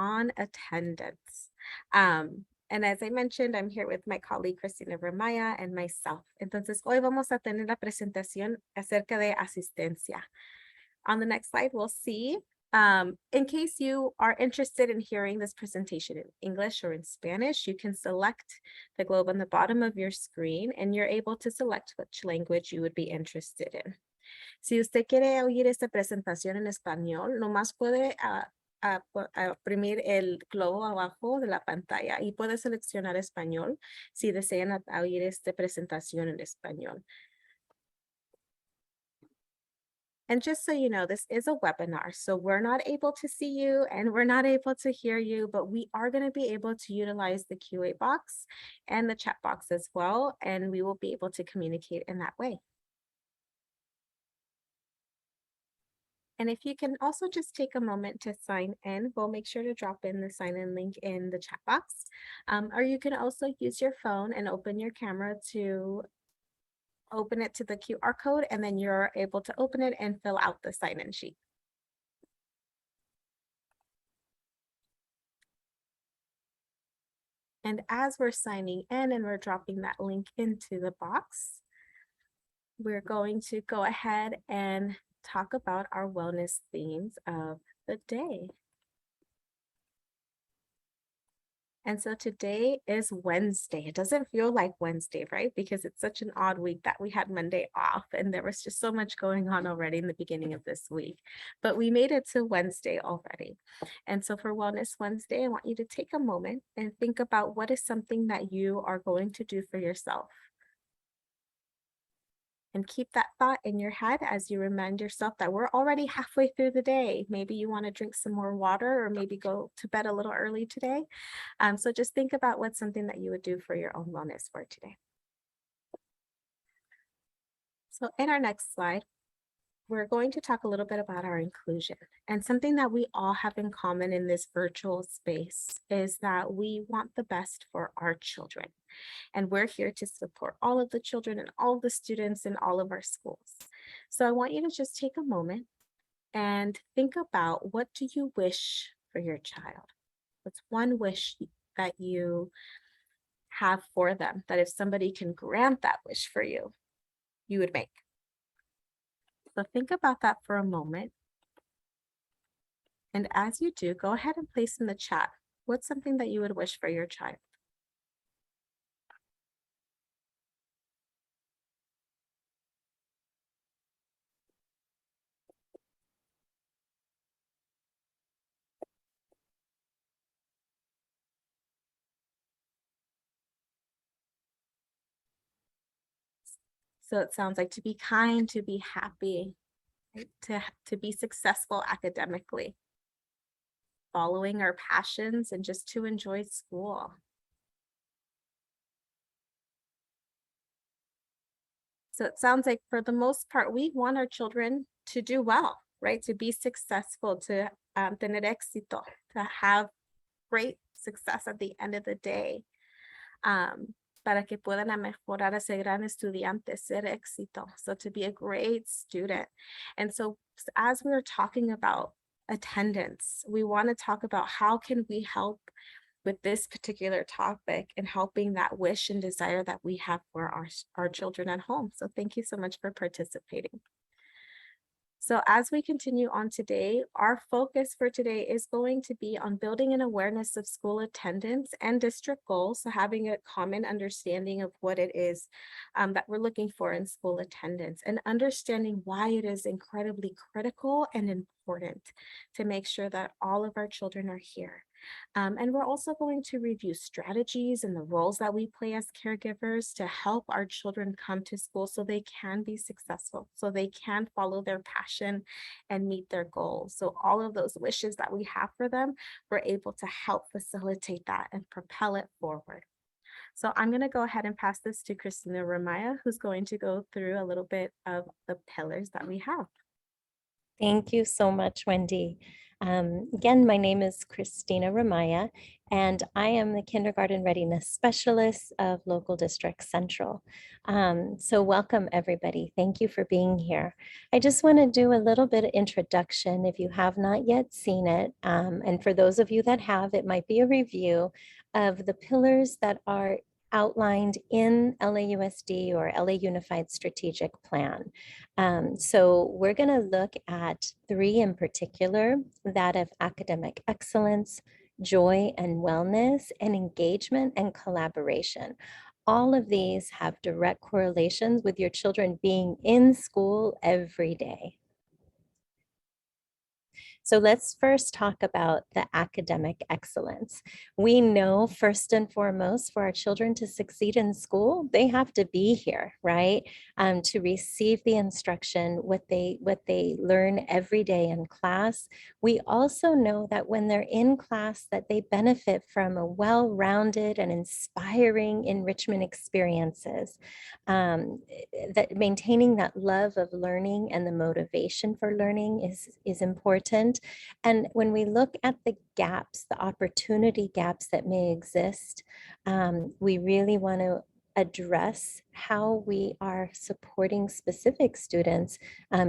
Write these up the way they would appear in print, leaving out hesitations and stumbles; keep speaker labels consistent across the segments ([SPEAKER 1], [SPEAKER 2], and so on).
[SPEAKER 1] on attendance. And as I mentioned, I'm here with my colleague Cristina Ramaya and myself. Entonces, hoy vamos a tener la presentación acerca de asistencia. On the next slide, we'll see, in case you are interested in hearing this presentation in English or in Spanish, you can select the globe on the bottom of your screen and you're able to select which language you would be interested in. Si usted quiere oír esta presentación en español, nomás puede oprimir el globo abajo de la pantalla y puede seleccionar español si desean oír esta presentación en español. And just so you know, this is a webinar, so we're not able to see you and we're not able to hear you, but we are going to be able to utilize the QA box and the chat box as well, and we will be able to communicate in that way. And if you can also just take a moment to sign in, we'll make sure to drop in the sign in link in the chat box. Or you can also use your phone and open your camera to open it to the QR code, and then you're able to open it and fill out the sign-in sheet. And as we're signing in and we're dropping that link into the box, we're going to go ahead and talk about our wellness themes of the day. And so today is Wednesday. It doesn't feel like Wednesday, right? Because it's such an odd week that we had Monday off and there was just so much going on already in the beginning of this week. But we made it to Wednesday already. And so for Wellness Wednesday, I want you to take a moment and think about what is something that you are going to do for yourself. And keep that thought in your head as you remind yourself that we're already halfway through the day. Maybe you want to drink some more water or maybe go to bed a little early today. So just think about what's something that you would do for your own wellness for today. So in our next slide, we're going to talk a little bit about our inclusion. And something that we all have in common in this virtual space is that we want the best for our children. And we're here to support all of the children and all of the students in all of our schools. So I want you to just take a moment and think about, what do you wish for your child? What's one wish that you have for them, that if somebody can grant that wish for you, you would make? So think about that for a moment. And as you do, go ahead and place in the chat, what's something that you would wish for your child? So it sounds like to be kind, to be happy, right? To be successful academically, following our passions, and just to enjoy school. So it sounds like for the most part, we want our children to do well, right? To be successful, to tener éxito, to have great success at the end of the day. Para que puedan mejorar a ser gran estudiante, ser éxito. So to be a great student. And so as we're talking about attendance, we want to talk about how can we help with this particular topic and helping that wish and desire that we have for our children at home. So thank you so much for participating. So as we continue on today, our focus for today is going to be on building an awareness of school attendance and district goals. So having a common understanding of what it is that we're looking for in school attendance, and understanding why it is incredibly critical and important to make sure that all of our children are here. And we're also going to review strategies and the roles that we play as caregivers to help our children come to school so they can be successful, so they can follow their passion and meet their goals. So all of those wishes that we have for them, we're able to help facilitate that and propel it forward. So I'm going to go ahead and pass this to Cristina Ramaya, who's going to go through a little bit of the pillars that we have.
[SPEAKER 2] Thank you so much, Wendy. Again, my name is Christina Ramaya, and I am the Kindergarten Readiness Specialist of Local District Central. So welcome, everybody. Thank you for being here. I just want to do a little bit of introduction if you have not yet seen it. And for those of you that have, it might be a review of the pillars that are outlined in LAUSD or LA Unified Strategic Plan. So we're going to look at three in particular, that of academic excellence, joy and wellness, and engagement and collaboration. All of these have direct correlations with your children being in school every day. So let's first talk about the academic excellence. We know first and foremost for our children to succeed in school, they have to be here, right? To receive the instruction, what they learn every day in class. We also know that when they're in class that they benefit from a well-rounded and inspiring enrichment experiences. That maintaining that love of learning and the motivation for learning is important. And when we look at the gaps, the opportunity gaps that may exist, we really want to address how we are supporting specific students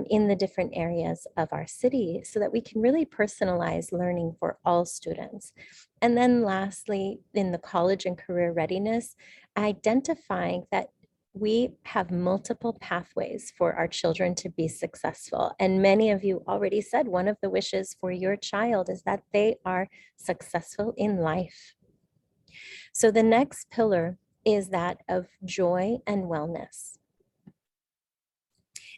[SPEAKER 2] in the different areas of our city so that we can really personalize learning for all students. And then lastly, in the college and career readiness, identifying that we have multiple pathways for our children to be successful. And many of you already said one of the wishes for your child is that they are successful in life. So the next pillar is that of joy and wellness.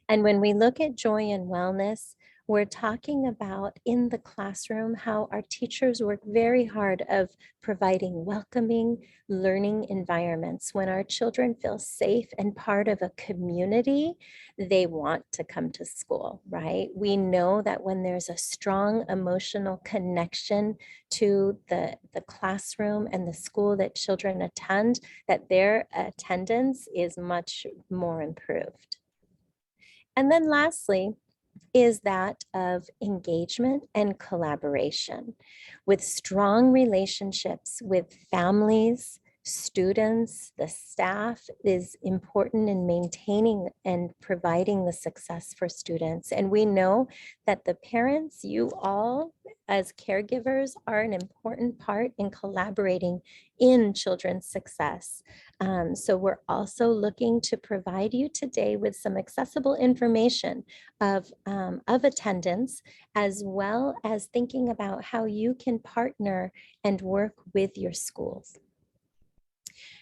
[SPEAKER 2] And when we look at joy and wellness, we're talking about in the classroom how our teachers work very hard of providing welcoming learning environments. When our children feel safe and part of a community, they want to come to school, right? We know that when there's a strong emotional connection to the classroom and the school that children attend, that their attendance is much more improved. And then lastly, is that of engagement and collaboration with strong relationships with families, students, the staff is important in maintaining and providing the success for students. And we know that the parents, you all as caregivers, are an important part in collaborating in children's success. So we're also looking to provide you today with some accessible information of attendance, as well as thinking about how you can partner and work with your schools.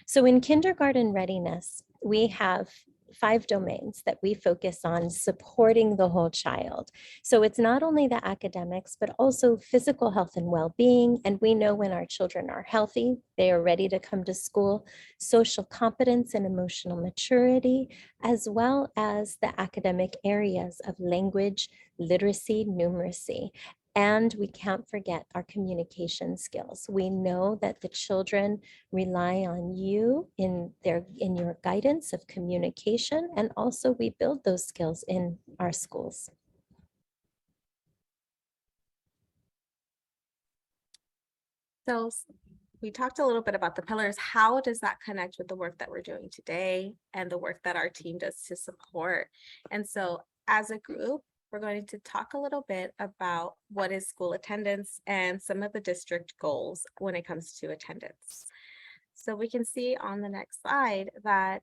[SPEAKER 2] So in kindergarten readiness, we have 5 domains that we focus on supporting the whole child. So it's not only the academics, but also physical health and well-being. And we know when our children are healthy, they are ready to come to school, social competence and emotional maturity, as well as the academic areas of language, literacy, numeracy. And we can't forget our communication skills. We know that the children rely on you in your guidance of communication, and also we build those skills in our schools.
[SPEAKER 1] So we talked a little bit about the pillars. How does that connect with the work that we're doing today and the work that our team does to support? And so as a group, we're going to talk a little bit about what is school attendance and some of the district goals when it comes to attendance. So we can see on the next slide that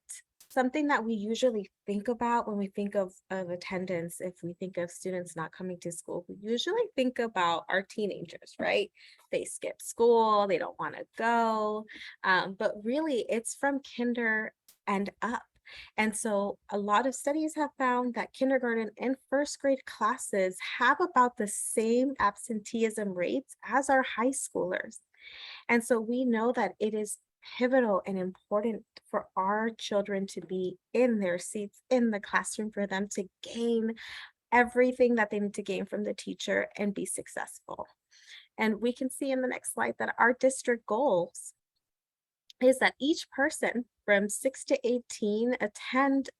[SPEAKER 1] something that we usually think about when we think of attendance, if we think of students not coming to school, we usually think about our teenagers, right? They skip school, they don't want to go, but really it's from kinder and up. And so a lot of studies have found that kindergarten and first grade classes have about the same absenteeism rates as our high schoolers. And so we know that it is pivotal and important for our children to be in their seats in the classroom, for them to gain everything that they need to gain from the teacher and be successful. And we can see in the next slide that our district goals is that each person from 6 to 18 attend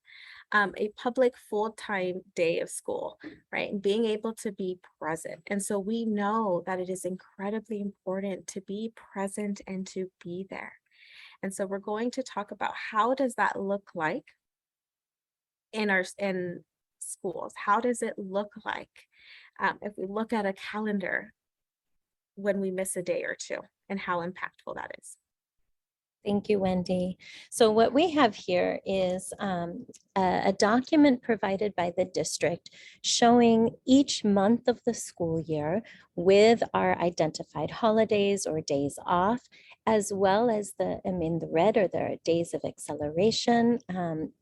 [SPEAKER 1] a public full-time day of school, right? And being able to be present. And so we know that it is incredibly important to be present and to be there. And so we're going to talk about how does that look like in schools? How does it look like if we look at a calendar when we miss a day or two, and how impactful that is?
[SPEAKER 2] Thank you, Wendy. So what we have here is a document provided by the district showing each month of the school year with our identified holidays or days off, as well as the red are the days of acceleration.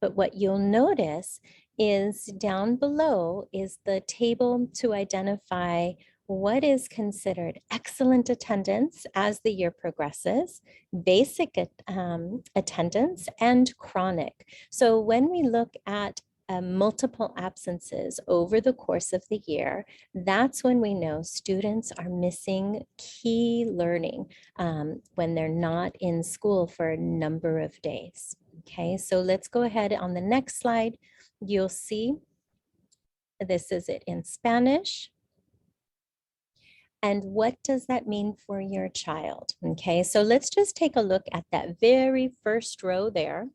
[SPEAKER 2] But what you'll notice is down below is the table to identify what is considered excellent attendance as the year progresses, basic attendance, and chronic. So when we look at multiple absences over the course of the year, that's when we know students are missing key learning when they're not in school for a number of days. Okay, so let's go ahead on the next slide. You'll see this is it in Spanish. And what does that mean for your child? Okay, so let's just take a look at that very first row there.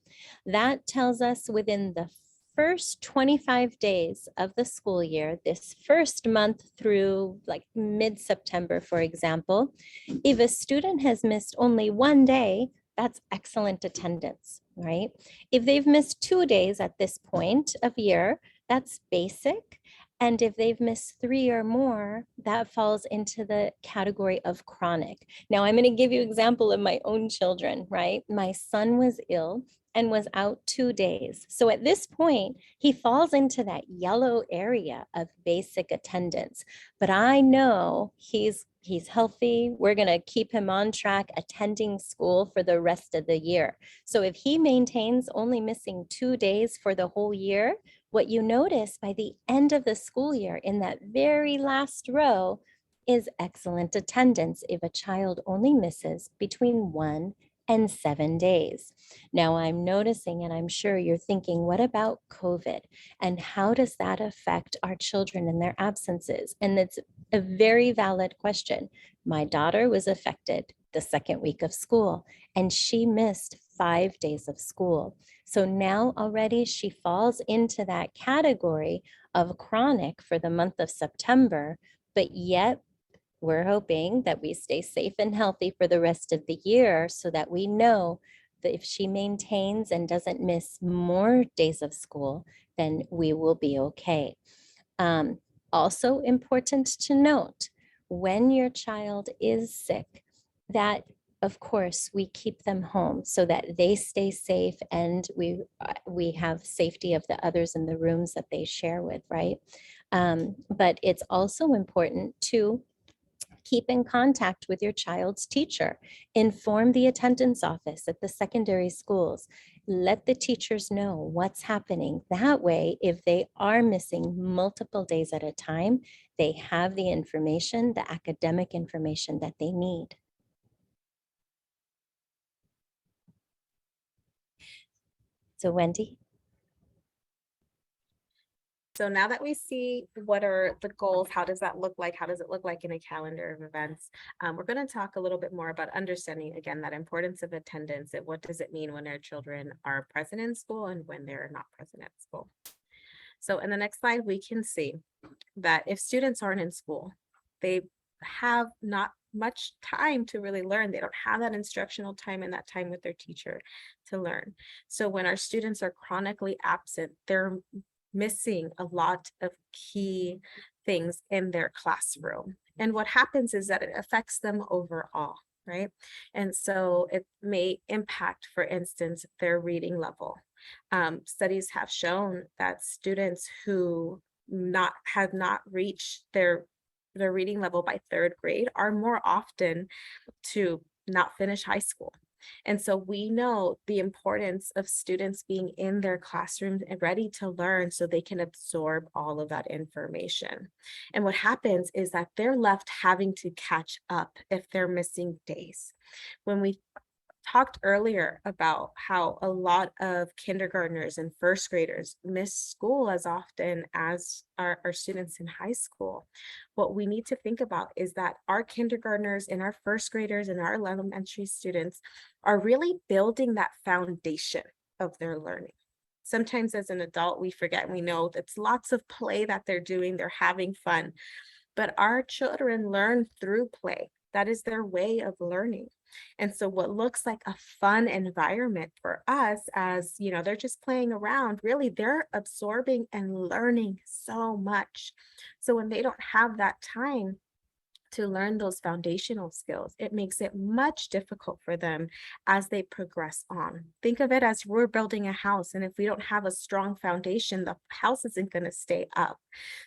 [SPEAKER 2] That tells us within the first 25 days of the school year, this first month through like mid-September, for example, if a student has missed only one day, that's excellent attendance, right? If they've missed 2 days at this point of year, that's basic. And if they've missed 3 or more, that falls into the category of chronic. Now, I'm going to give you an example of my own children, right? My son was ill and was out 2 days. So at this point, he falls into that yellow area of basic attendance. But I know he's healthy. We're going to keep him on track attending school for the rest of the year. So if he maintains only missing 2 days for the whole year, what you notice by the end of the school year in that very last row is excellent attendance if a child only misses between 1 and 7 days. Now I'm noticing, and I'm sure you're thinking, what about COVID? And how does that affect our children and their absences? And it's a very valid question. My daughter was affected the second week of school, and she missed 5 days of school. So now already she falls into that category of chronic for the month of September, but yet we're hoping that we stay safe and healthy for the rest of the year so that we know that if she maintains and doesn't miss more days of school, then we will be okay. Also important to note, when your child is sick, that of course we keep them home so that they stay safe and we have safety of the others in the rooms that they share with, right? But it's also important to keep in contact with your child's teacher. Inform the attendance office at the secondary schools. Let the teachers know what's happening. That way, if they are missing multiple days at a time, they have the information, the academic information that they need. So Wendy?
[SPEAKER 1] So now that we see what are the goals, how does that look like? How does it look like in a calendar of events? We're going to talk a little bit more about understanding, again, that importance of attendance and what does it mean when our children are present in school and when they're not present at school. So in the next slide, we can see that if students aren't in school, they have not much time to really learn. They don't have that instructional time and that time with their teacher to learn. So when our students are chronically absent, they're missing a lot of key things in their classroom. And what happens is that it affects them overall, right? And so it may impact, for instance, their reading level. Studies have shown that students who have not reached their reading level by 3rd grade are more often to not finish high school. And so we know the importance of students being in their classrooms and ready to learn so they can absorb all of that information. And what happens is that they're left having to catch up if they're missing days. When we talked earlier about how a lot of kindergartners and first graders miss school as often as our students in high school. What we need to think about is that our kindergartners and our first graders and our elementary students are really building that foundation of their learning. Sometimes as an adult, we forget, we know that's lots of play that they're doing, they're having fun, but our children learn through play. That is their way of learning. And so what looks like a fun environment for us, as they're just playing around, really they're absorbing and learning so much. So when they don't have that time to learn those foundational skills, it makes it much difficult for them as they progress on. Think of it as we're building a house, and if we don't have a strong foundation, the house isn't going to stay up.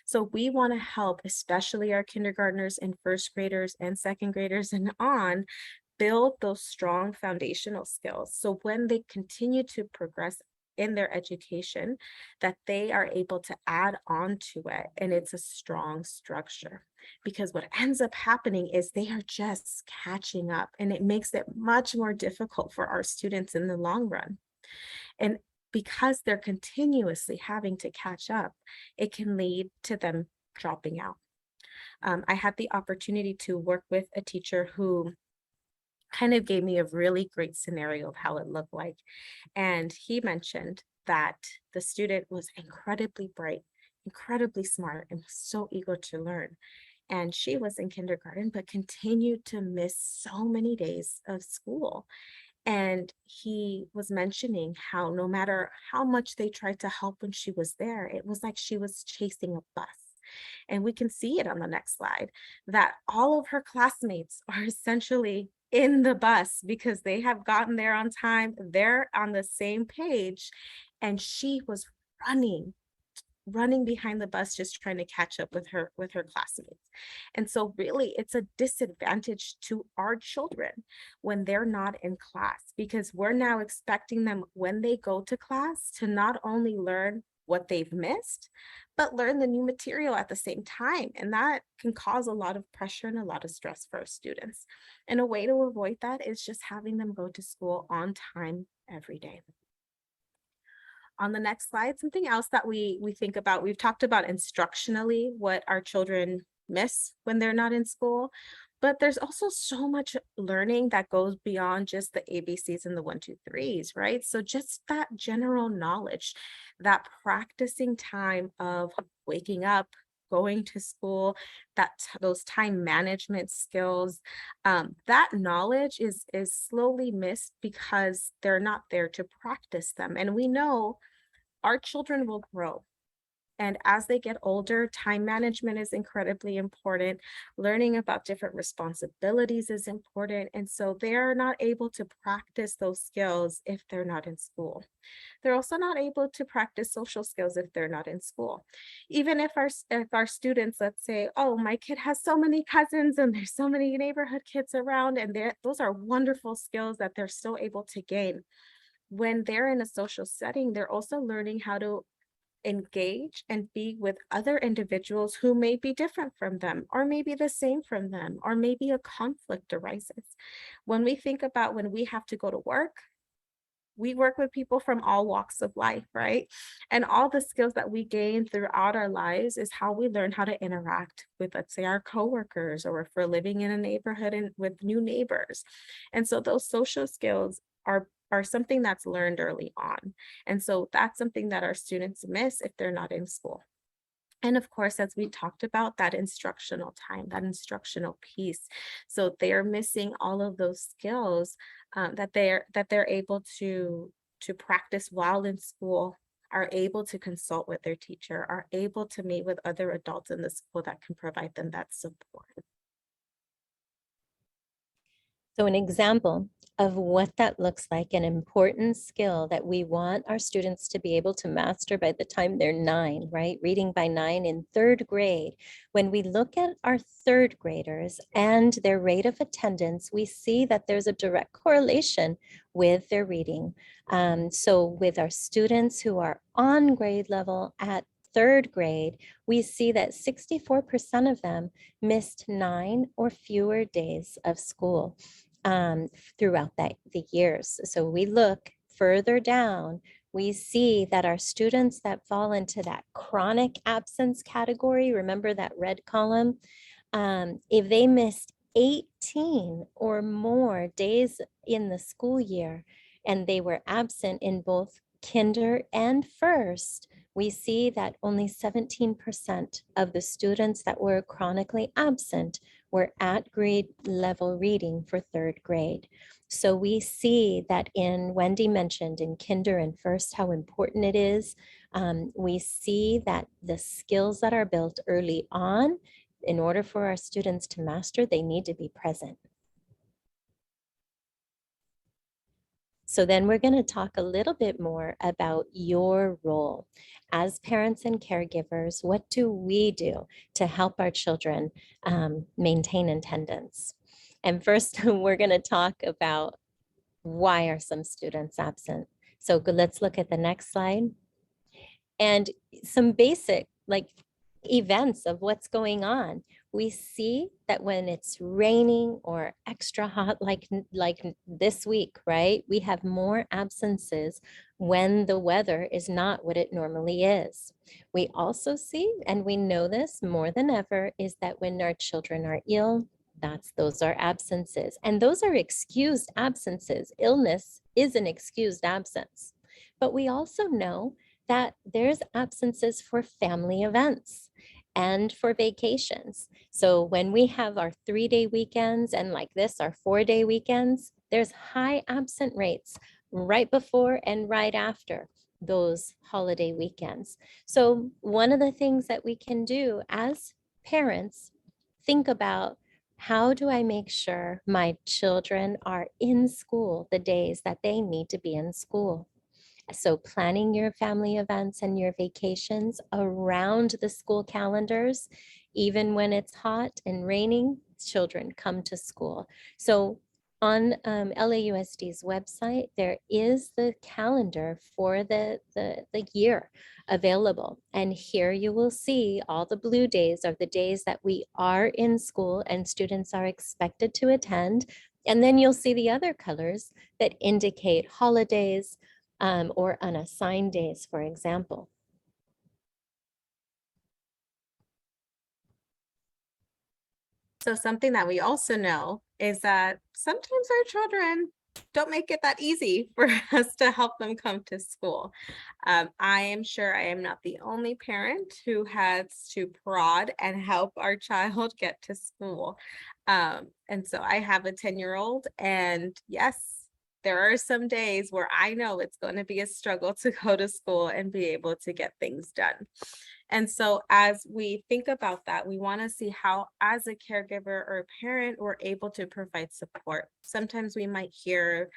[SPEAKER 1] So we want to help, especially our kindergartners and first graders and second graders and on, build those strong foundational skills. So when they continue to progress in their education, that they are able to add on to it, and it's a strong structure. Because what ends up happening is they are just catching up, and it makes it much more difficult for our students in the long run. And because they're continuously having to catch up, it can lead to them dropping out. I had the opportunity to work with a teacher who kind of gave me a really great scenario of how it looked like. And he mentioned that the student was incredibly bright, incredibly smart, and was so eager to learn. And she was in kindergarten, but continued to miss so many days of school. And he was mentioning how no matter how much they tried to help when she was there, it was like she was chasing a bus. And we can see it on the next slide that all of her classmates are essentially in the bus because they have gotten there on time. They're on the same page. And she was running behind the bus, just trying to catch up with her classmates. And so really it's a disadvantage to our children when they're not in class, because we're now expecting them when they go to class to not only learn what they've missed, but learn the new material at the same time. And that can cause a lot of pressure and a lot of stress for our students. And a way to avoid that is just having them go to school on time every day. On the next slide, something else that we think about, we've talked about instructionally what our children miss when they're not in school, but there's also so much learning that goes beyond just the ABCs and the one, two, threes, right? So just that general knowledge, that practicing time of waking up, going to school, those time management skills, that knowledge is slowly missed because they're not there to practice them. And we know our children will grow. And as they get older, time management is incredibly important. Learning about different responsibilities is important. And so they're not able to practice those skills if they're not in school. They're also not able to practice social skills if they're not in school. Even if our students, let's say, oh, my kid has so many cousins and there's so many neighborhood kids around, and those are wonderful skills that they're still able to gain. When they're in a social setting, they're also learning how to engage and be with other individuals who may be different from them, or maybe the same from them, or maybe a conflict arises. When we think about when we have to go to work, we work with people from all walks of life, right? And all the skills that we gain throughout our lives is how we learn how to interact with, let's say, our coworkers, or if we're living in a neighborhood and with new neighbors. And so those social skills are something that's learned early on. And so that's something that our students miss if they're not in school. And of course, as we talked about, that instructional time, that instructional piece. So they're missing all of those skills that they're able to practice while in school, are able to consult with their teacher, are able to meet with other adults in the school that can provide them that support.
[SPEAKER 2] So an example of what that looks like, an important skill that we want our students to be able to master by the time they're 9, right? Reading by 9 in 3rd grade. When we look at our 3rd graders and their rate of attendance, we see that there's a direct correlation with their reading. So with our students who are on grade level at 3rd grade, we see that 64% of them missed 9 or fewer days of school. throughout the years. So we look further down, we see that our students that fall into that chronic absence category, remember that red column, if they missed 18 or more days in the school year and they were absent in both kinder and first, we see that only 17% of the students that were chronically absent were at grade level reading for third grade. So we see that Wendy mentioned in kinder and first how important it is. We see that the skills that are built early on, in order for our students to master, they need to be present. So then we're going to talk a little bit more about your role as parents and caregivers. What do we do to help our children maintain attendance? And first, we're going to talk about why are some students absent. So let's look at the next slide. And some basic events of what's going on. We see that when it's raining or extra hot, like this week, right? We have more absences when the weather is not what it normally is. We also see, and we know this more than ever, is that when our children are ill, those are absences. And those are excused absences. Illness is an excused absence. But we also know that there's absences for family events and for vacations. So when we have our 3-day weekends and like this, our 4-day weekends, there's high absent rates right before and right after those holiday weekends. So one of the things that we can do as parents, think about, how do I make sure my children are in school the days that they need to be in school? So planning your family events and your vacations around the school calendars, even when it's hot and raining, children come to school. So on LAUSD's website, there is the calendar for the year available. And here you will see all the blue days are the days that we are in school and students are expected to attend. And then you'll see the other colors that indicate holidays, or unassigned days, for example.
[SPEAKER 1] So something that we also know is that sometimes our children don't make it that easy for us to help them come to school. I am sure I am not the only parent who has to prod and help our child get to school. And so I have a 10-year-old, and yes, there are some days where I know it's going to be a struggle to go to school and be able to get things done. And so as we think about that, we want to see how, as a caregiver or a parent, we're able to provide support. Sometimes we might hear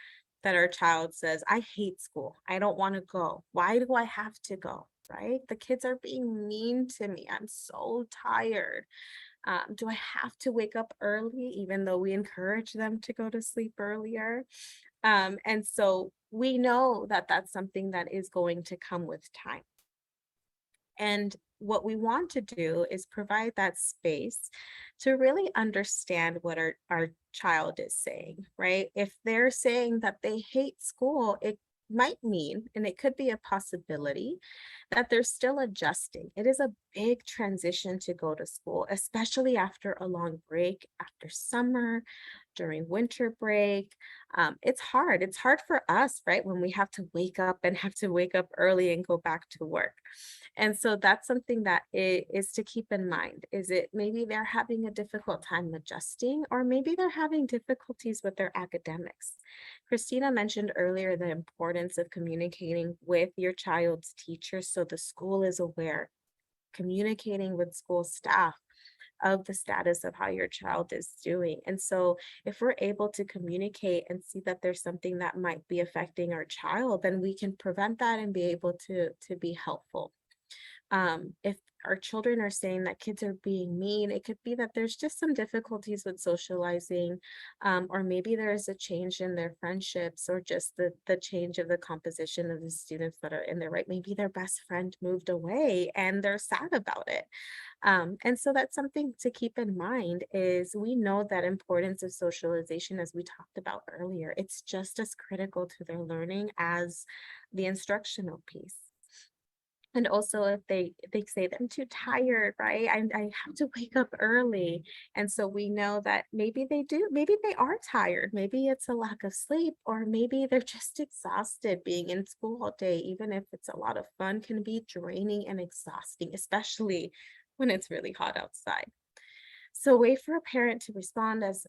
[SPEAKER 1] that our child says, I hate school. I don't want to go. Why do I have to go? Right? The kids are being mean to me. I'm so tired. Do I have to wake up early, even though we encourage them to go to sleep earlier? And so we know that that's something that is going to come with time. And what we want to do is provide that space to really understand what our child is saying, right? If they're saying that they hate school, it might mean, and it could be a possibility, that they're still adjusting. It is a big transition to go to school, especially after a long break, after summer, during winter break. It's hard. It's hard for us, right? When we have to wake up and have to wake up early and go back to work. And so that's something that is to keep in mind. Is it maybe they're having a difficult time adjusting, or maybe they're having difficulties with their academics? Christina mentioned earlier the importance of communicating with your child's teachers so the school is aware, communicating with school staff of the status of how your child is doing. And so if we're able to communicate and see that there's something that might be affecting our child, then we can prevent that and be able to be helpful. If our children are saying that kids are being mean. It could be that there's just some difficulties with socializing, or maybe there is a change in their friendships, or just the change of the composition of the students that are in there, right? Maybe their best friend moved away and they're sad about it. And so that's something to keep in mind is we know that importance of socialization, as we talked about earlier, it's just as critical to their learning as the instructional piece. And also if they say that I'm too tired, right? I have to wake up early. And so we know that maybe they are tired. Maybe it's a lack of sleep, or maybe they're just exhausted. Being in school all day, even if it's a lot of fun, can be draining and exhausting, especially when it's really hot outside. So, a way for a parent to respond as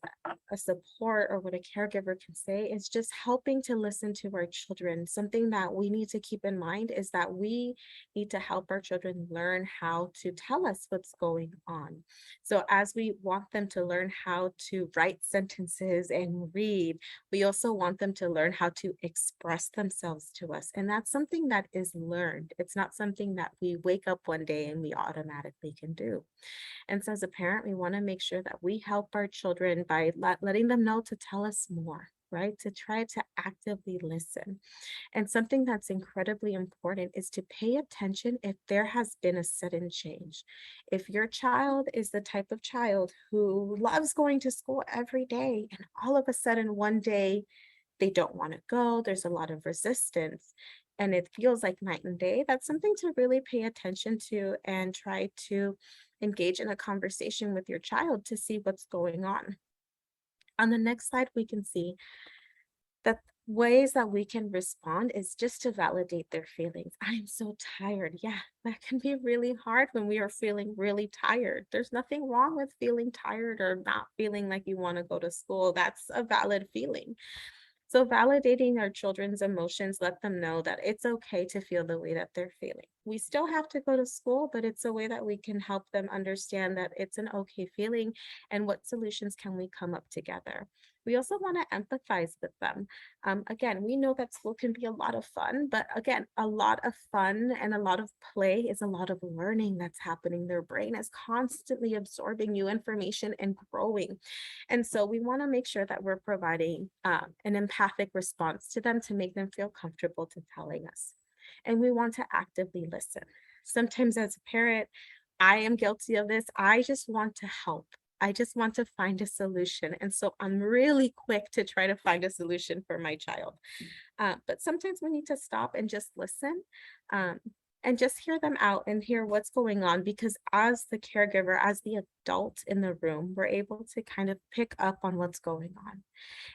[SPEAKER 1] a support, or what a caregiver can say, is just helping to listen to our children. Something that we need to keep in mind is that we need to help our children learn how to tell us what's going on. So, as we want them to learn how to write sentences and read, we also want them to learn how to express themselves to us. And that's something that is learned. It's not something that we wake up one day and we automatically can do. And so, as a parent, we want to make sure that we help our children by letting them know to tell us more, right? To try to actively listen. And something that's incredibly important is to pay attention if there has been a sudden change. If your child is the type of child who loves going to school every day, and all of a sudden one day they don't want to go, there's a lot of resistance, and it feels like night and day, that's something to really pay attention to and try to engage in a conversation with your child to see what's going on. On the next slide, we can see that ways that we can respond is just to validate their feelings. I'm so tired. Yeah, that can be really hard when we are feeling really tired. There's nothing wrong with feeling tired or not feeling like you want to go to school. That's a valid feeling. So, validating our children's emotions, let them know that it's okay to feel the way that they're feeling. We still have to go to school, but it's a way that we can help them understand that it's an okay feeling, and what solutions can we come up together. We also want to empathize with them. Again, we know that school can be a lot of fun, but again, a lot of fun and a lot of play is a lot of learning that's happening. Their brain is constantly absorbing new information and growing. And so we want to make sure that we're providing an empathic response to them to make them feel comfortable to telling us. And we want to actively listen. Sometimes, as a parent, I am guilty of this. I just want to help. I just want to find a solution. And so I'm really quick to try to find a solution for my child. But sometimes we need to stop and just listen, um, and just hear them out and hear what's going on. Because as the caregiver, as the adult in the room, we're able to kind of pick up on what's going on.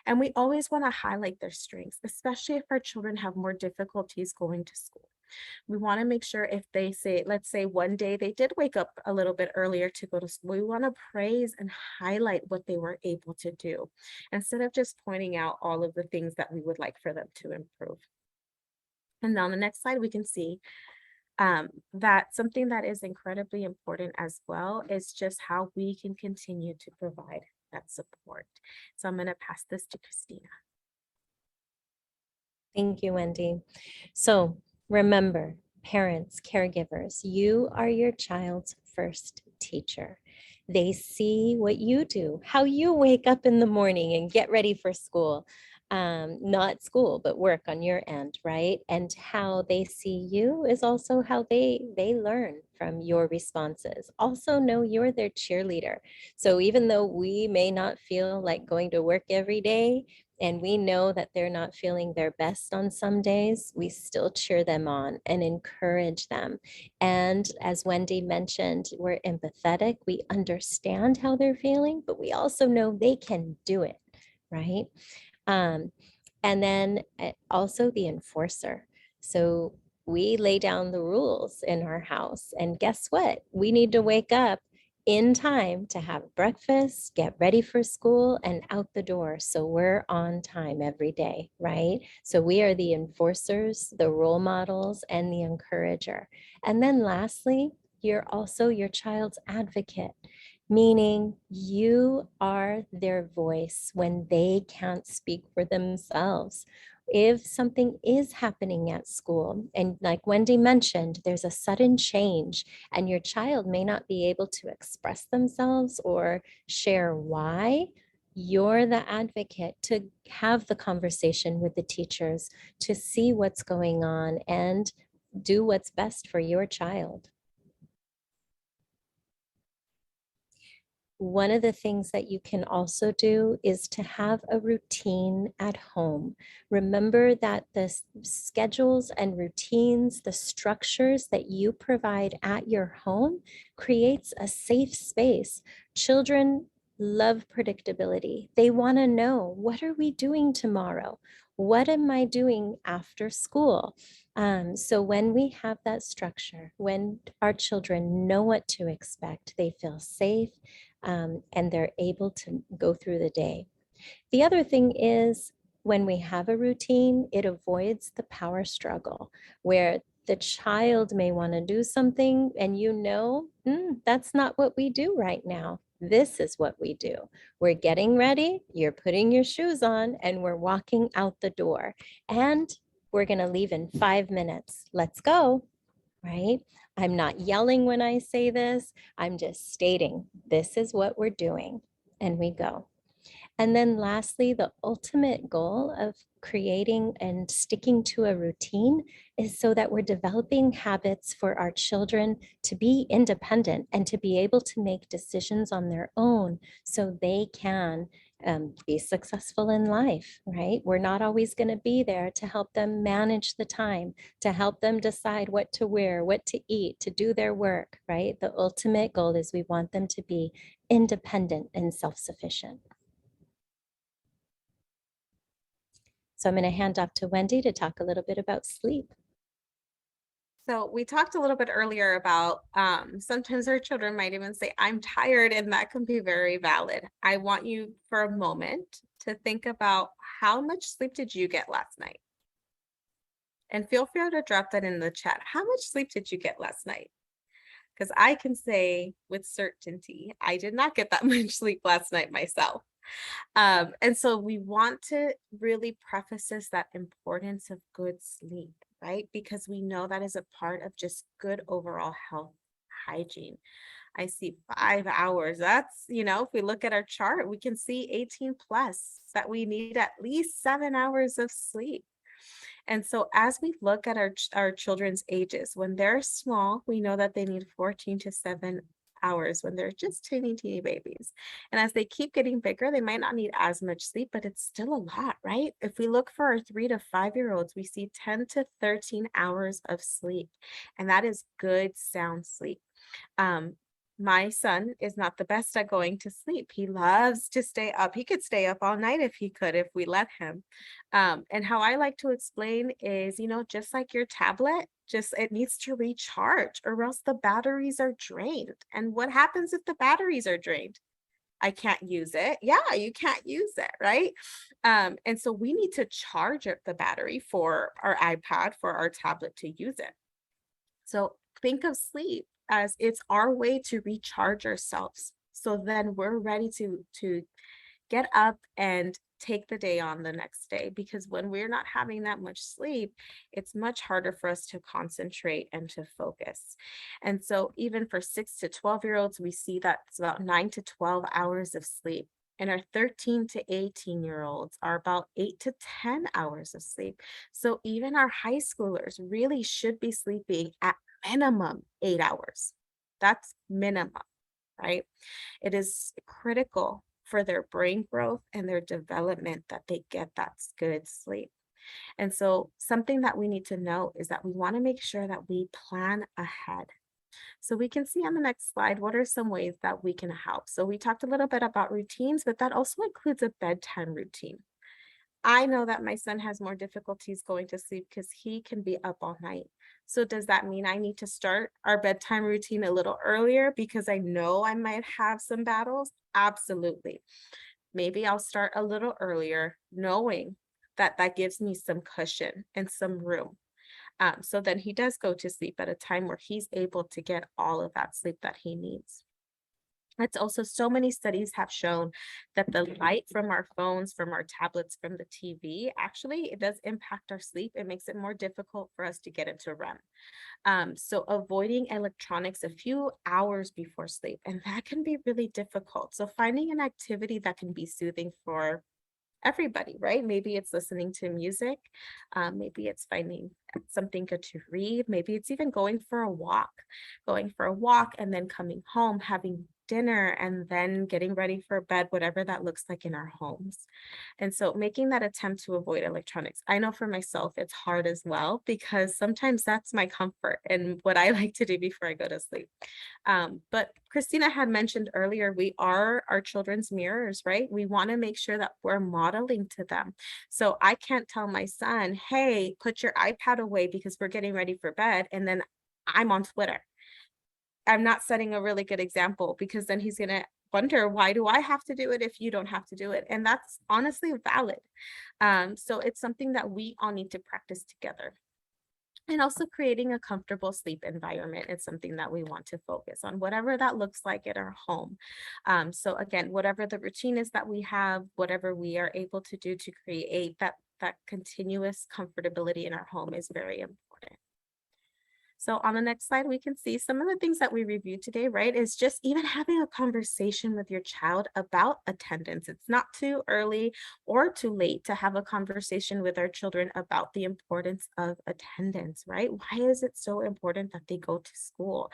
[SPEAKER 1] And we always want to highlight their strengths, especially if our children have more difficulties going to school. We want to make sure if they say, let's say one day they did wake up a little bit earlier to go to school, we want to praise and highlight what they were able to do instead of just pointing out all of the things that we would like for them to improve. And now on the next slide, we can see that something that is incredibly important as well is just how we can continue to provide that support. So I'm going to pass this to Christina.
[SPEAKER 2] Thank you, Wendy. So remember, parents, caregivers, you are your child's first teacher. They see what you do, how you wake up in the morning and get ready for school. Not school, but work on your end, right? And how they see you is also how they learn from your responses. Also know you're their cheerleader. So even though we may not feel like going to work every day, and we know that they're not feeling their best on some days, we still cheer them on and encourage them. And as Wendy mentioned, we're empathetic. We understand how they're feeling, but we also know they can do it, right? Um, and then also the enforcer. So we lay down the rules in our house. And guess what? We need to wake up in time to have breakfast, get ready for school, and out the door. So we're on time every day, right? So we are the enforcers, the role models, and the encourager. And then lastly, you're also your child's advocate. meaning you are their voice when they can't speak for themselves. If something is happening at school, and like Wendy mentioned, there's a sudden change, and your child may not be able to express themselves or share why, you're the advocate to have the conversation with the teachers to see what's going on and do what's best for your child. One of the things that you can also do is to have a routine at home. Remember that the schedules and routines, the structures that you provide at your home creates a safe space. Children love predictability. They want to know, what are we doing tomorrow? What am I doing after school? So when we have that structure, when our children know what to expect, they feel safe, and they're able to go through the day. The other thing is, when we have a routine, it avoids the power struggle where the child may want to do something and that's not what we do right now. This is what we do. We're getting ready, you're putting your shoes on, and we're walking out the door. And we're going to leave in 5 minutes. Let's go, right? I'm not yelling when I say this. I'm just stating this is what we're doing, and we go. And then lastly, the ultimate goal of creating and sticking to a routine is so that we're developing habits for our children to be independent and to be able to make decisions on their own so they can be successful in life, right? We're not always going to be there to help them manage the time, to help them decide what to wear, what to eat, to do their work, right? The ultimate goal is we want them to be independent and self-sufficient. So I'm going to hand off to Wendy to talk a little bit about sleep.
[SPEAKER 1] So we talked a little bit earlier about sometimes our children might even say, I'm tired, and that can be very valid. I want you for a moment to think about, how much sleep did you get last night? And feel free to drop that in the chat. How much sleep did you get last night? Because I can say with certainty, I did not get that much sleep last night myself. And so we want to really preface this, that importance of good sleep, right? Because we know that is a part of just good overall health hygiene. I see 5 hours. That's, if we look at our chart, we can see 18 plus that we need at least 7 hours of sleep. And so as we look at our children's ages, when they're small, we know that they need 14 to 7 hours when they're just teeny babies. And as they keep getting bigger, they might not need as much sleep, but it's still a lot, right? If we look for our 3 to 5-year-olds, we see 10 to 13 hours of sleep. And that is good, sound sleep. My son is not the best at going to sleep. He loves to stay up. He could stay up all night if he could, if we let him. And how I like to explain is, just like your tablet, it needs to recharge, or else the batteries are drained. And what happens if the batteries are drained? I can't use it. Yeah, you can't use it, right? And so we need to charge up the battery for our iPad, for our tablet to use it. So think of sleep as it's our way to recharge ourselves. So then we're ready to get up and take the day on the next day. Because when we're not having that much sleep, it's much harder for us to concentrate and to focus. And so even for 6 to 12-year-olds, we see that it's about 9 to 12 hours of sleep. And our 13 to 18-year-olds are about 8 to 10 hours of sleep. So even our high schoolers really should be sleeping at minimum 8 hours. That's minimum, right? It is critical for their brain growth and their development that they get that good sleep. And so something that we need to know is that we want to make sure that we plan ahead. So we can see on the next slide, what are some ways that we can help? So we talked a little bit about routines, but that also includes a bedtime routine. I know that my son has more difficulties going to sleep because he can be up all night. So does that mean I need to start our bedtime routine a little earlier because I know I might have some battles? Absolutely. Maybe I'll start a little earlier, knowing that that gives me some cushion and some room. So then he does go to sleep at a time where he's able to get all of that sleep that he needs. It's also, so many studies have shown that the light from our phones, from our tablets, from the TV, actually, it does impact our sleep. It makes it more difficult for us to get into REM. So avoiding electronics a few hours before sleep, and that can be really difficult. So finding an activity that can be soothing for everybody, right? Maybe it's listening to music. Maybe it's finding something good to read. Maybe it's even going for a walk and then coming home, having dinner, and then getting ready for bed, whatever that looks like in our homes. And so making that attempt to avoid electronics. I know for myself, it's hard as well because sometimes that's my comfort and what I like to do before I go to sleep. But Christina had mentioned earlier, we are our children's mirrors, right? We want to make sure that we're modeling to them. So I can't tell my son, hey, put your iPad away because we're getting ready for bed. And then I'm on Twitter. I'm not setting a really good example because then he's going to wonder, why do I have to do it if you don't have to do it? And that's honestly valid. So it's something that we all need to practice together. And also creating a comfortable sleep environment is something that we want to focus on, whatever that looks like at our home. So again, whatever the routine is that we have, whatever we are able to do to create that continuous comfortability in our home is very important. So on the next slide, we can see some of the things that we reviewed today, right? Is just even having a conversation with your child about attendance. It's not too early or too late to have a conversation with our children about the importance of attendance, right? Why is it so important that they go to school?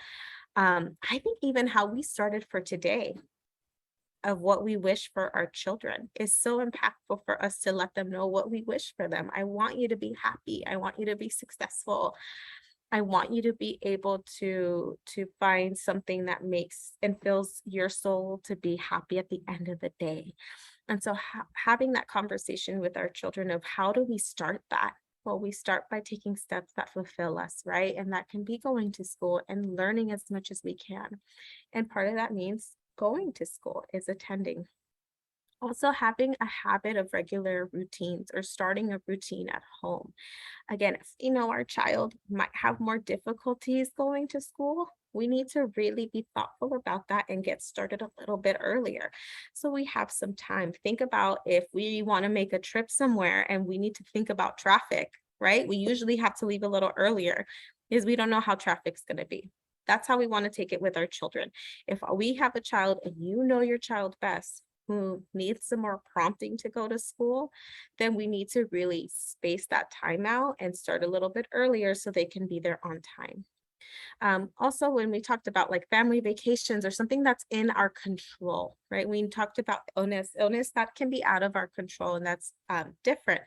[SPEAKER 1] I think even how we started for today of what we wish for our children is so impactful for us to let them know what we wish for them. I want you to be happy. I want you to be successful. I want you to be able to find something that makes and fills your soul to be happy at the end of the day. And so having that conversation with our children of how do we start that? Well, we start by taking steps that fulfill us, right? And that can be going to school and learning as much as we can. And part of that means going to school is attending. Also, having a habit of regular routines or starting a routine at home. Again, if we know our child might have more difficulties going to school, we need to really be thoughtful about that and get started a little bit earlier. So we have some time. Think about if we want to make a trip somewhere and we need to think about traffic, right? We usually have to leave a little earlier because we don't know how traffic's going to be. That's how we want to take it with our children. If we have a child and you know your child best, who needs some more prompting to go to school, then we need to really space that time out and start a little bit earlier so they can be there on time. Also, when we talked about like family vacations or something that's in our control, right? We talked about illness that can be out of our control, and that's different.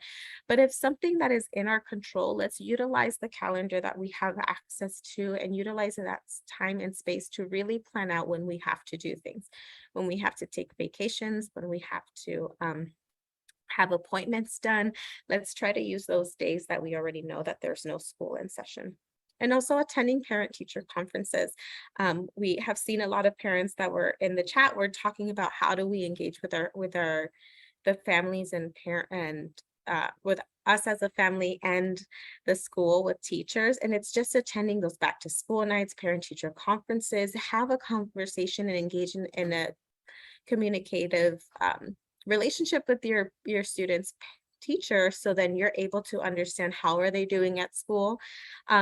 [SPEAKER 1] But if something that is in our control, let's utilize the calendar that we have access to and utilize that time and space to really plan out when we have to do things, when we have to take vacations, when we have to have appointments done. Let's try to use those days that we already know that there's no school in session. And also attending parent teacher conferences. We have seen a lot of parents that were in the chat. We're talking about how do we engage with the families and with us as a family and the school with teachers. And it's just attending those back to school nights, parent teacher conferences, have a conversation and engage in a communicative relationship with your students teacher, so then you're able to understand how are they doing at school.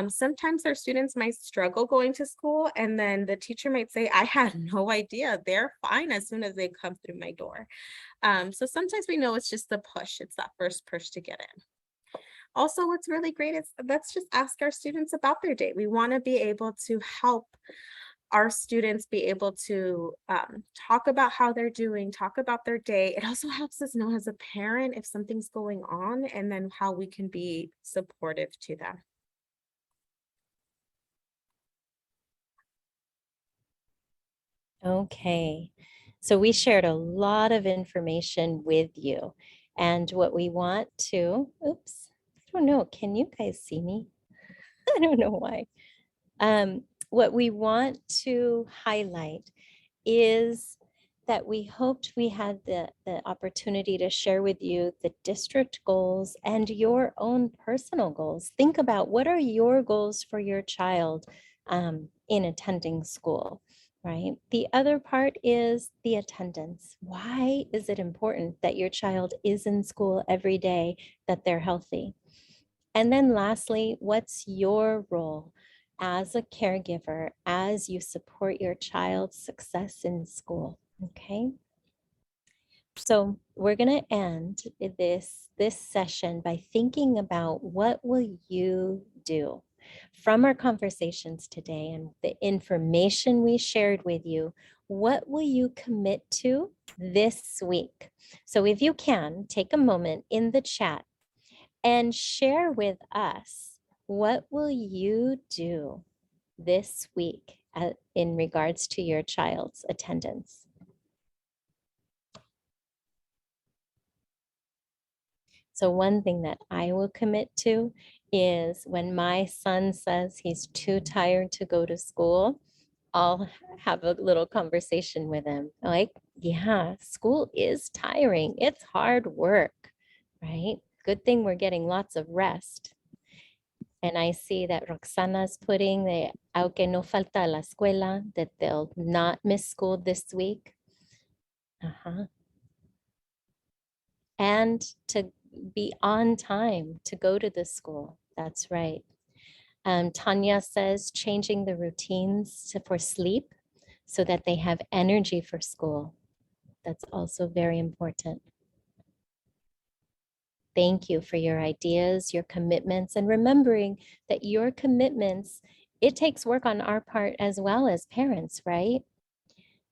[SPEAKER 1] Sometimes our students might struggle going to school, and then the teacher might say, I had no idea, they're fine as soon as they come through my door. So sometimes we know it's just the push, it's that first push to get in. Also, what's really great is let's just ask our students about their day. We want to be able to help our students be able to talk about how they're doing, talk about their day. It also helps us know as a parent if something's going on and then how we can be supportive to them.
[SPEAKER 2] Okay, so we shared a lot of information with you. And what we want to, oops, I don't know, can you guys see me? I don't know why. What we want to highlight is that we hoped we had the opportunity to share with you the district goals and your own personal goals. Think about what are your goals for your child in attending school, right? The other part is the attendance. Why is it important that your child is in school every day, that they're healthy? And then lastly, what's your role as a caregiver as you support your child's success in school? Okay. So we're going to end this session by thinking about what will you do from our conversations today and the information we shared with you. What will you commit to this week? So if you can, take a moment in the chat and share with us, what will you do this week in regards to your child's attendance? So one thing that I will commit to is when my son says he's too tired to go to school, I'll have a little conversation with him. Like, yeah, school is tiring. It's hard work, right? Good thing we're getting lots of rest. And I see that Roxana's putting the aunque no falta a la escuela, that they'll not miss school this week. And to be on time to go to the school. That's right. Tanya says changing the routines for sleep so that they have energy for school. That's also very important. Thank you for your ideas, your commitments, and remembering that your commitments, it takes work on our part as well as parents, right?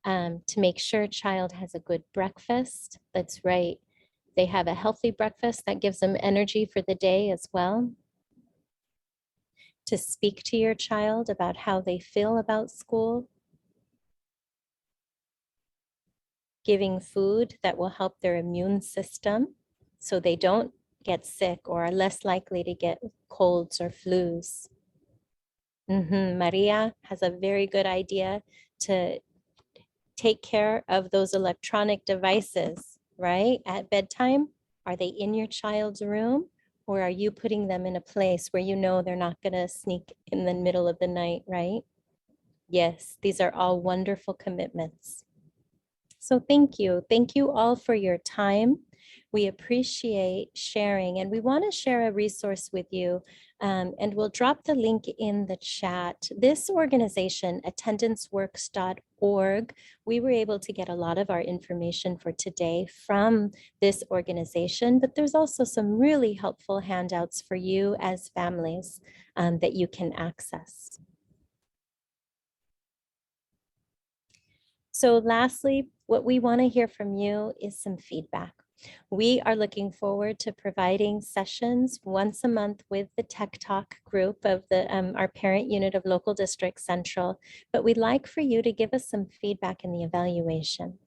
[SPEAKER 2] To make sure a child has a good breakfast. That's right. They have a healthy breakfast that gives them energy for the day as well. To speak to your child about how they feel about school. Giving food that will help their immune system so they don't get sick or are less likely to get colds or flus. Maria has a very good idea to take care of those electronic devices, right? At bedtime, are they in your child's room, or are you putting them in a place where you know they're not going to sneak in the middle of the night, right? Yes, these are all wonderful commitments. So thank you. Thank you all for your time. We appreciate sharing, and we want to share a resource with you, and we'll drop the link in the chat. This organization, attendanceworks.org, we were able to get a lot of our information for today from this organization, but there's also some really helpful handouts for you as families that you can access. So lastly, what we want to hear from you is some feedback. We are looking forward to providing sessions once a month with the Tech Talk group of our parent unit of Local District Central, but we'd like for you to give us some feedback in the evaluation.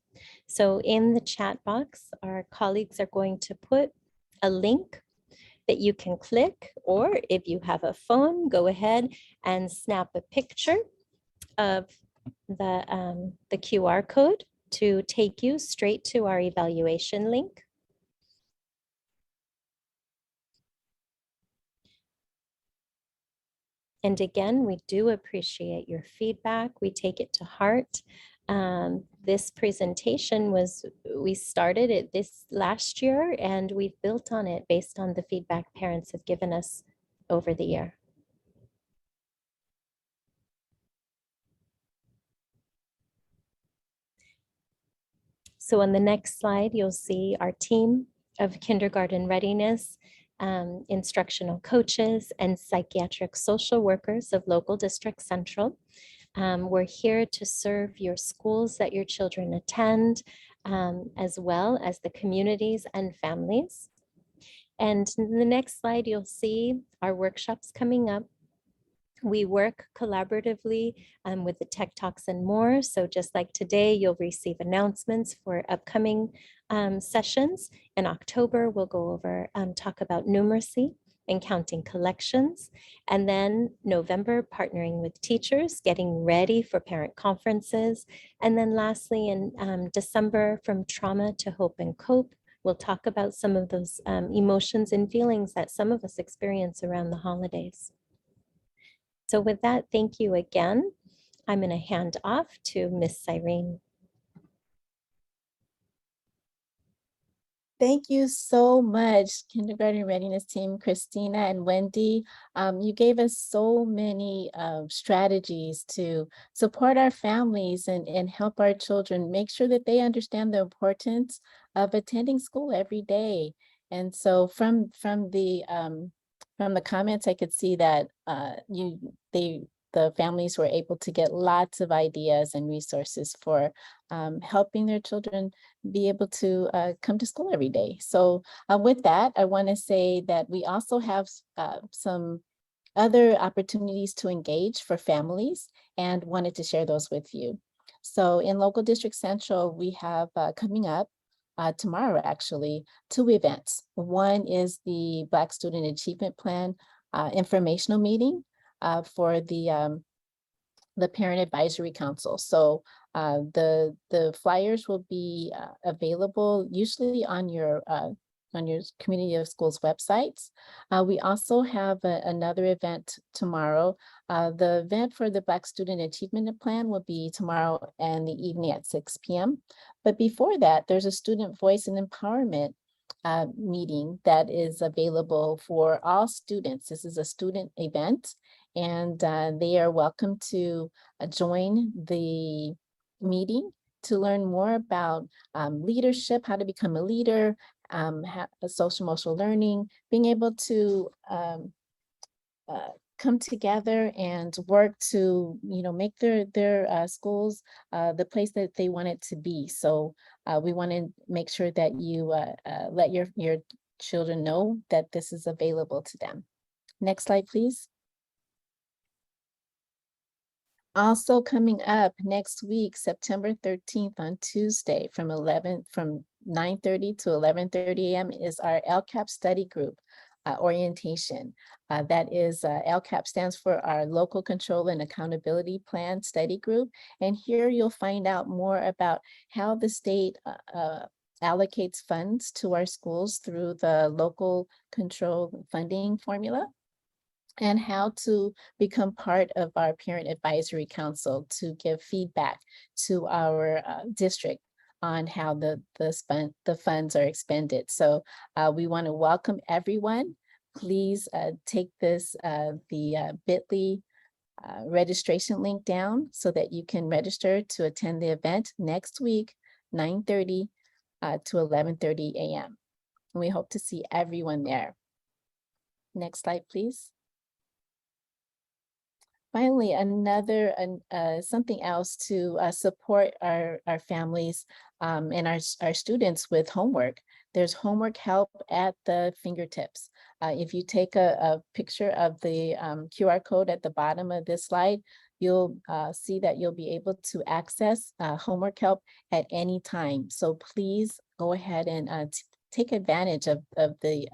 [SPEAKER 2] So in the chat box, our colleagues are going to put a link that you can click, or if you have a phone, go ahead and snap a picture of the QR code to take you straight to our evaluation link. And again, we do appreciate your feedback. We take it to heart. This presentation we started it this last year, and we've built on it based on the feedback parents have given us over the year. So on the next slide, you'll see our team of Kindergarten Readiness, instructional coaches, and psychiatric social workers of Local District Central. We're here to serve your schools that your children attend, as well as the communities and families. And in the next slide, you'll see our workshops coming up. We work collaboratively with the Tech Talks and more. So just like today, you'll receive announcements for upcoming sessions. In October, we'll go over, talk about numeracy and counting collections. And then November, partnering with teachers, getting ready for parent conferences. And then lastly, in December, from trauma to hope and cope, we'll talk about some of those emotions and feelings that some of us experience around the holidays. So with that, thank you again. I'm going to hand off to Miss Irene.
[SPEAKER 3] Thank you so much, Kindergarten Readiness Team, Christina and Wendy. You gave us so many strategies to support our families and help our children, make sure that they understand the importance of attending school every day. And so from the comments, I could see that the families were able to get lots of ideas and resources for helping their children be able to come to school every day. So with that, I want to say that we also have some other opportunities to engage for families and wanted to share those with you. So in Local District Central, we have coming up tomorrow, actually, 2 events. One is the Black Student Achievement Plan informational meeting for the Parent Advisory Council. So the flyers will be available usually on your community of schools websites. We also have another event tomorrow. The event for the Black Student Achievement Plan will be tomorrow in the evening at 6 p.m. But before that, there's a student voice and empowerment meeting that is available for all students. This is a student event, and they are welcome to join the meeting to learn more about leadership, how to become a leader, social emotional learning, being able to come together and work to, make their schools the place that they want it to be. So we want to make sure that you let your children know that this is available to them. Next slide, please. Also coming up next week, September 13th on Tuesday from 9:30 to 11:30 a.m. is our LCAP study group orientation. That is LCAP stands for our Local Control and Accountability Plan Study Group. And here you'll find out more about how the state allocates funds to our schools through the local control funding formula, and how to become part of our Parent Advisory Council to give feedback to our district on how the funds are expended. So we want to welcome everyone. Please take this, the bit.ly registration link down so that you can register to attend the event next week, 9:30 to 11:30 a.m. We hope to see everyone there. Next slide, please. Finally, something else to support our families and our students with homework. There's homework help at the fingertips. If you take a picture of the QR code at the bottom of this slide, you'll see that you'll be able to access homework help at any time. So please go ahead and take advantage of the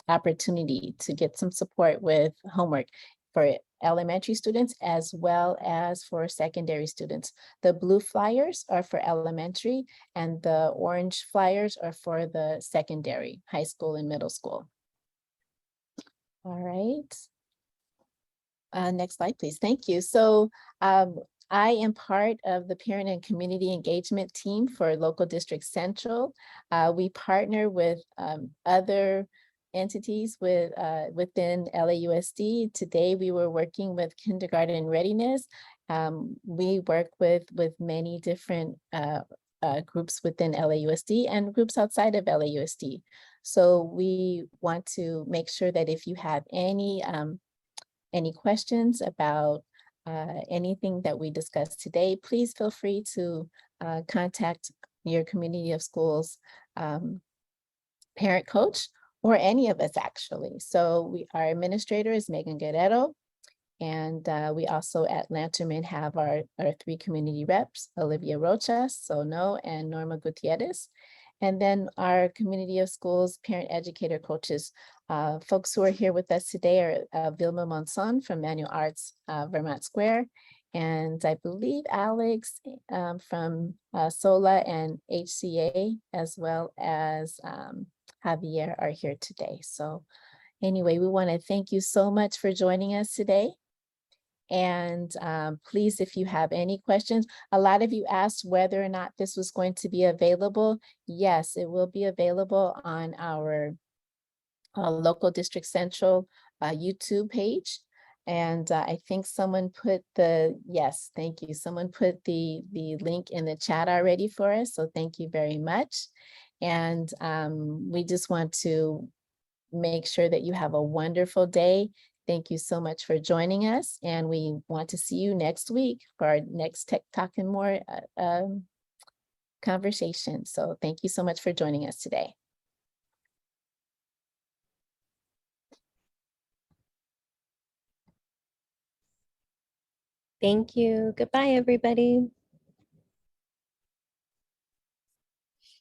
[SPEAKER 3] opportunity to get some support with homework for elementary students as well as for secondary students. The blue flyers are for elementary and the orange flyers are for the secondary, high school and middle school. All right. Next slide, please. Thank you. So I am part of the parent and community engagement team for Local District Central. We partner with other entities within LAUSD. Today, we were working with Kindergarten Readiness. We work with many different groups within LAUSD and groups outside of LAUSD. So we want to make sure that if you have any questions about anything that we discussed today, please feel free to contact your community of schools parent coach, or any of us actually. So our administrator is Megan Guerrero, and we also at Lanterman have our 3 community reps, Olivia Rocha, Sono, and Norma Gutierrez. And then our community of schools parent educator coaches. Folks who are here with us today are Vilma Monson from Manual Arts Vermont Square, and I believe Alex from SOLA and HCA, as well as Javier, are here today. So anyway, we want to thank you so much for joining us today. And please, if you have any questions, a lot of you asked whether or not this was going to be available. Yes, it will be available on our local district central YouTube page. And I think someone put yes, thank you. Someone put the link in the chat already for us. So thank you very much. And we just want to make sure that you have a wonderful day. Thank you so much for joining us. And we want to see you next week for our next Tech Talk and More conversation. So thank you so much for joining us today.
[SPEAKER 2] Thank you. Goodbye, everybody.